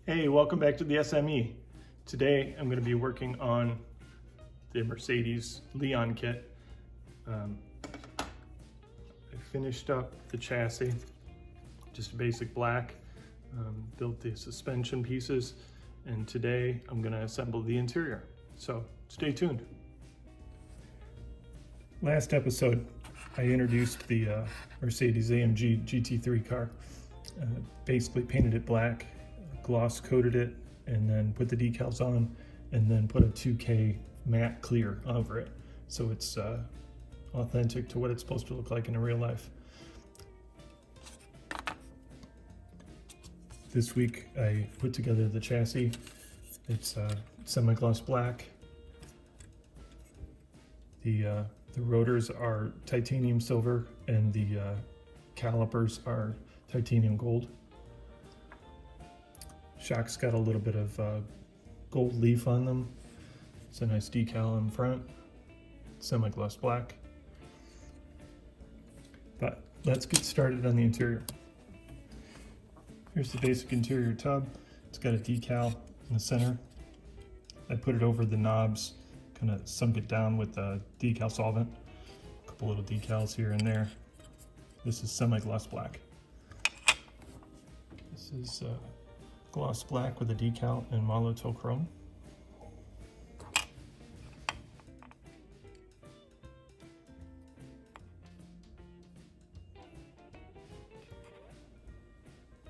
Hey, welcome back to the SME. Today I'm going to be working on the Mercedes Leon kit. I finished up the chassis, just a basic black, built the suspension pieces, and today I'm going to assemble the interior. So stay tuned. Last episode I introduced the Mercedes AMG GT3 car. Basically painted it black, gloss coated it, and then put the decals on, and then put a 2K matte clear over it, so it's authentic to what it's supposed to look like in real life. This week I put together the chassis. It's semi-gloss black. The rotors are titanium silver, and the calipers are titanium gold. Shock's got a little bit of gold leaf on them. It's a nice decal in front, semi-gloss black. But let's get started on the interior. Here's the basic interior tub. It's got a decal in the center. I put it over the knobs, kind of sunk it down with the decal solvent. A couple little decals here and there. This is semi-gloss black. This is gloss black with a decal and Molotow chrome.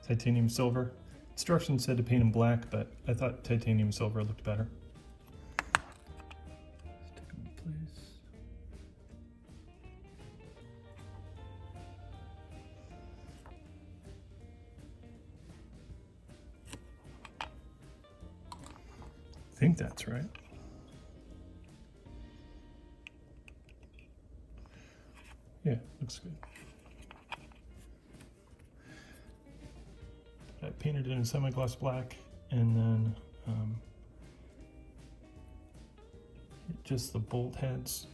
Titanium silver. Instructions said to paint them black, but I thought titanium silver looked better. Stick them in place. I think that's right. Yeah, looks good. I painted it in semi-gloss black, and then hit just the bolt heads.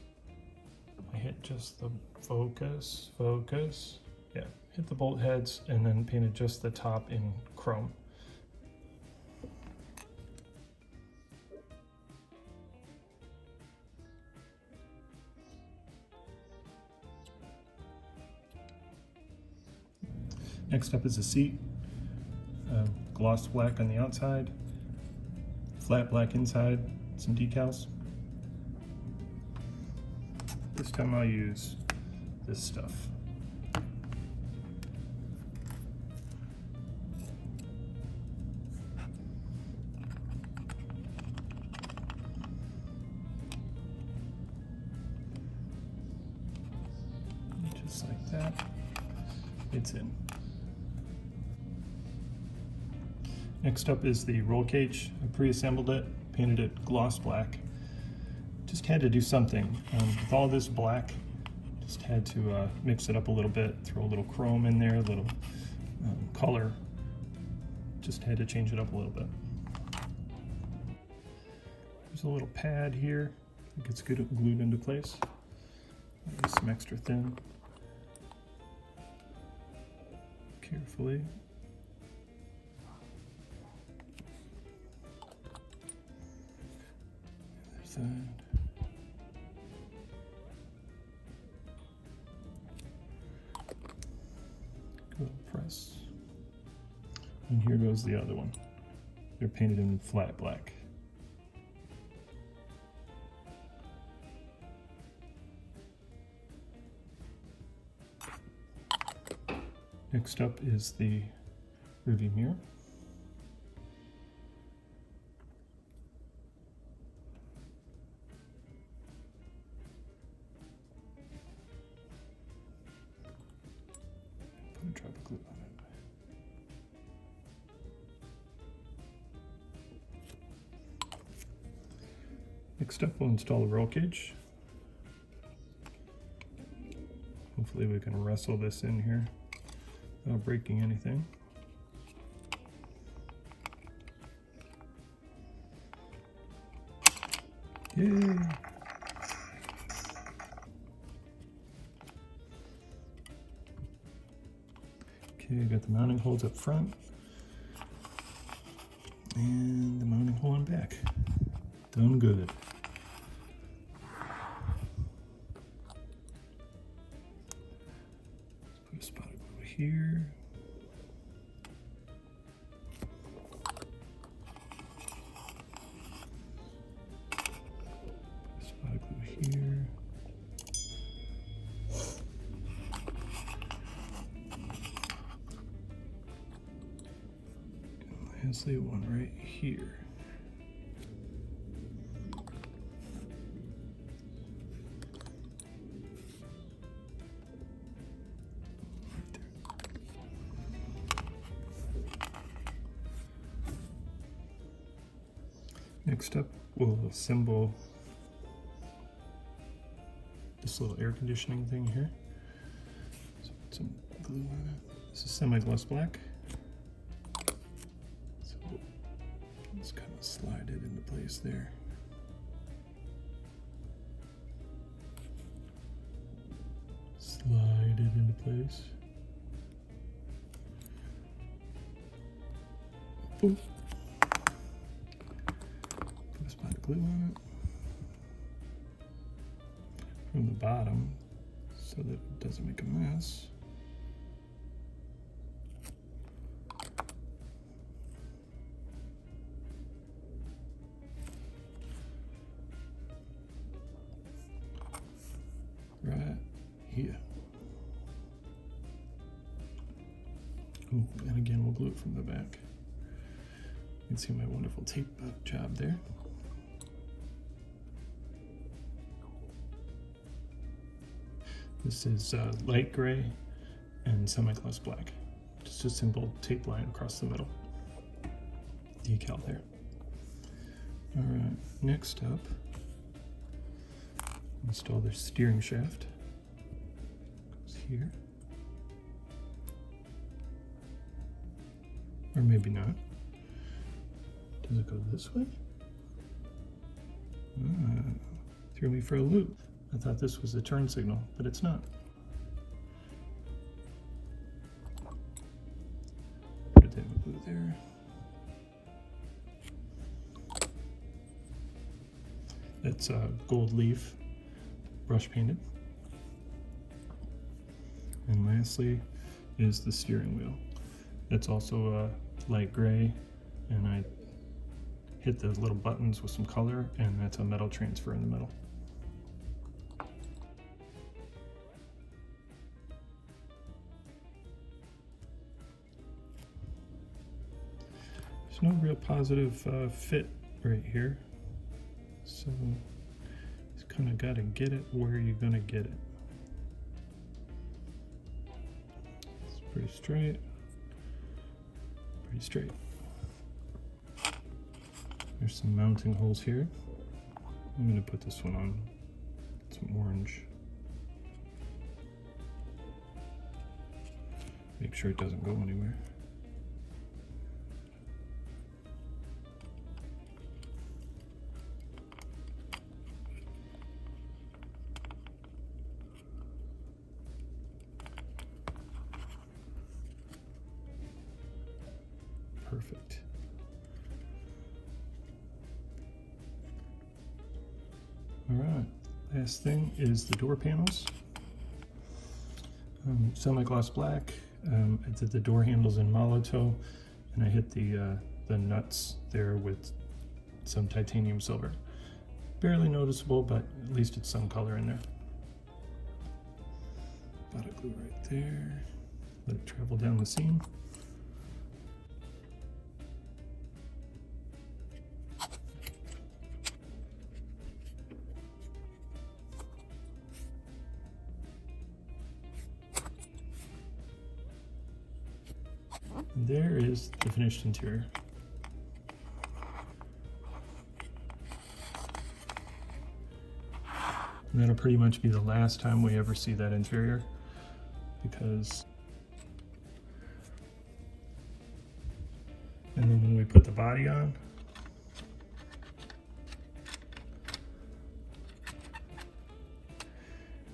I hit just the focus. Yeah, hit the bolt heads, and then painted just the top in chrome. Next up is the seat. Gloss black on the outside, flat black inside, some decals. This time I'll use this stuff. Just like that, it's in. Next up is the roll cage. I pre-assembled it, painted it gloss black. Just had to do something. With all this black, just had to mix it up a little bit, throw a little chrome in there, a little color. Just had to change it up a little bit. There's a little pad here. It gets good glued into place. Maybe some extra thin. Carefully. Side. Go press. And here goes the other one. They're painted in flat black. Next up is the rearview mirror. Drop a glue on it. Next up, we'll install the roll cage. Hopefully we can wrestle this in here without breaking anything. Yay! Okay, I got the mounting holes up front. And the mounting hole on back. Done good. Put a spot over here. Put a spot over here. And lastly, one right here. Next up, we'll assemble this little air conditioning thing here. So put some glue on it. This is semi-gloss black. So let's kind of slide it into place there. Slide it into place. Boom. Put a spot of glue on it from the bottom so that it doesn't make a mess. Right here. Ooh, and again, we'll glue it from the back. You can see my wonderful tape job there. This is light gray and semi-gloss black. Just a simple tape line across the middle. Decal there. All right, next up, install the steering shaft. Goes here. Or maybe not. Does it go this way? Threw me for a loop. I thought this was the turn signal, but it's not. Put it in glue there. It's gold leaf, brush painted. And lastly is the steering wheel. It's also light gray, and I hit the little buttons with some color, and that's a metal transfer in the middle. There's no real positive fit right here, so you kind of got to get it where you're going to get it. It's pretty straight. Pretty straight. There's some mounting holes here. I'm going to put this one on some orange. Make sure it doesn't go anywhere. Perfect. All right, last thing is the door panels. Semi-gloss black. I did the door handles in Molotow, and I hit the nuts there with some titanium silver. Barely noticeable, but at least it's some color in there. Got a glue right there. Let it travel down the seam. And there is the finished interior. And that'll pretty much be the last time we ever see that interior, because and then when we put the body on,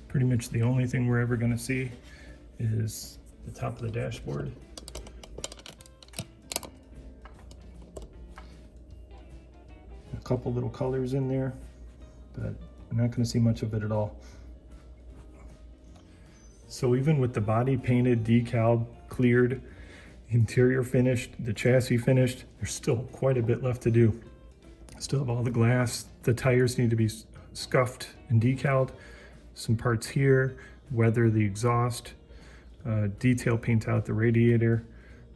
pretty much the only thing we're ever going to see is the top of the dashboard couple little colors in there, but I'm not going to see much of it at all. So even with the body painted, decaled, cleared, interior finished, the chassis finished, there's still quite a bit left to do. Still have all the glass. The tires need to be scuffed and decaled. Some parts here, weather the exhaust, detail paint out the radiator.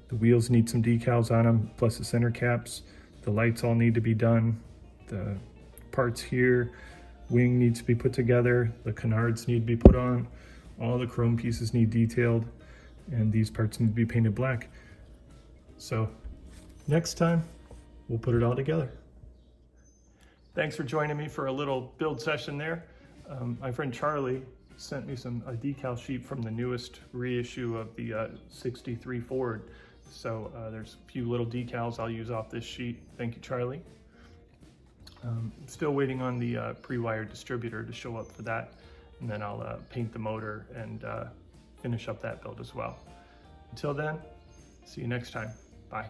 The wheels need some decals on them, plus the center caps. The lights all need to be done. The parts here, wing needs to be put together. The canards need to be put on. All the chrome pieces need detailed, and these parts need to be painted black. So next time, we'll put it all together. Thanks for joining me for a little build session there. My friend Charlie sent me a decal sheet from the newest reissue of the 63 Ford. So there's a few little decals I'll use off this sheet. Thank you, Charlie. Still waiting on the pre-wired distributor to show up for that. And then I'll paint the motor and finish up that build as well. Until then, see you next time. Bye.